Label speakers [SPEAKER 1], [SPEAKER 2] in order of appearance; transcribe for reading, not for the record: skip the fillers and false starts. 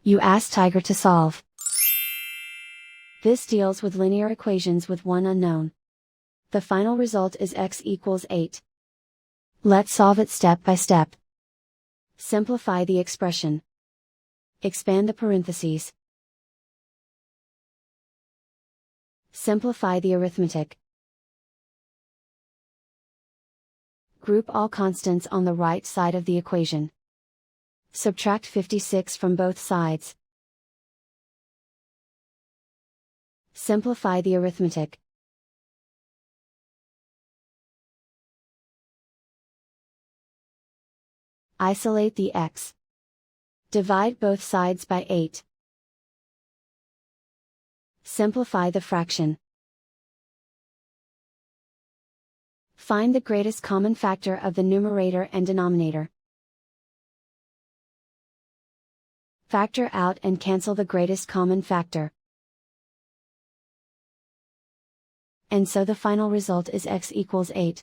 [SPEAKER 1] You ask Tiger to solve. This deals with linear equations with one unknown. The final result is x equals 8. Let's solve it step by step. Simplify the expression. Expand the parentheses. Simplify the arithmetic. Group all constants on the right side of the equation. Subtract 56 from both sides. Simplify the arithmetic. Isolate the x. Divide both sides by 8. Simplify the fraction. Find the greatest common factor of the numerator and denominator. Factor out and cancel the greatest common factor. And so the final result is x equals 8.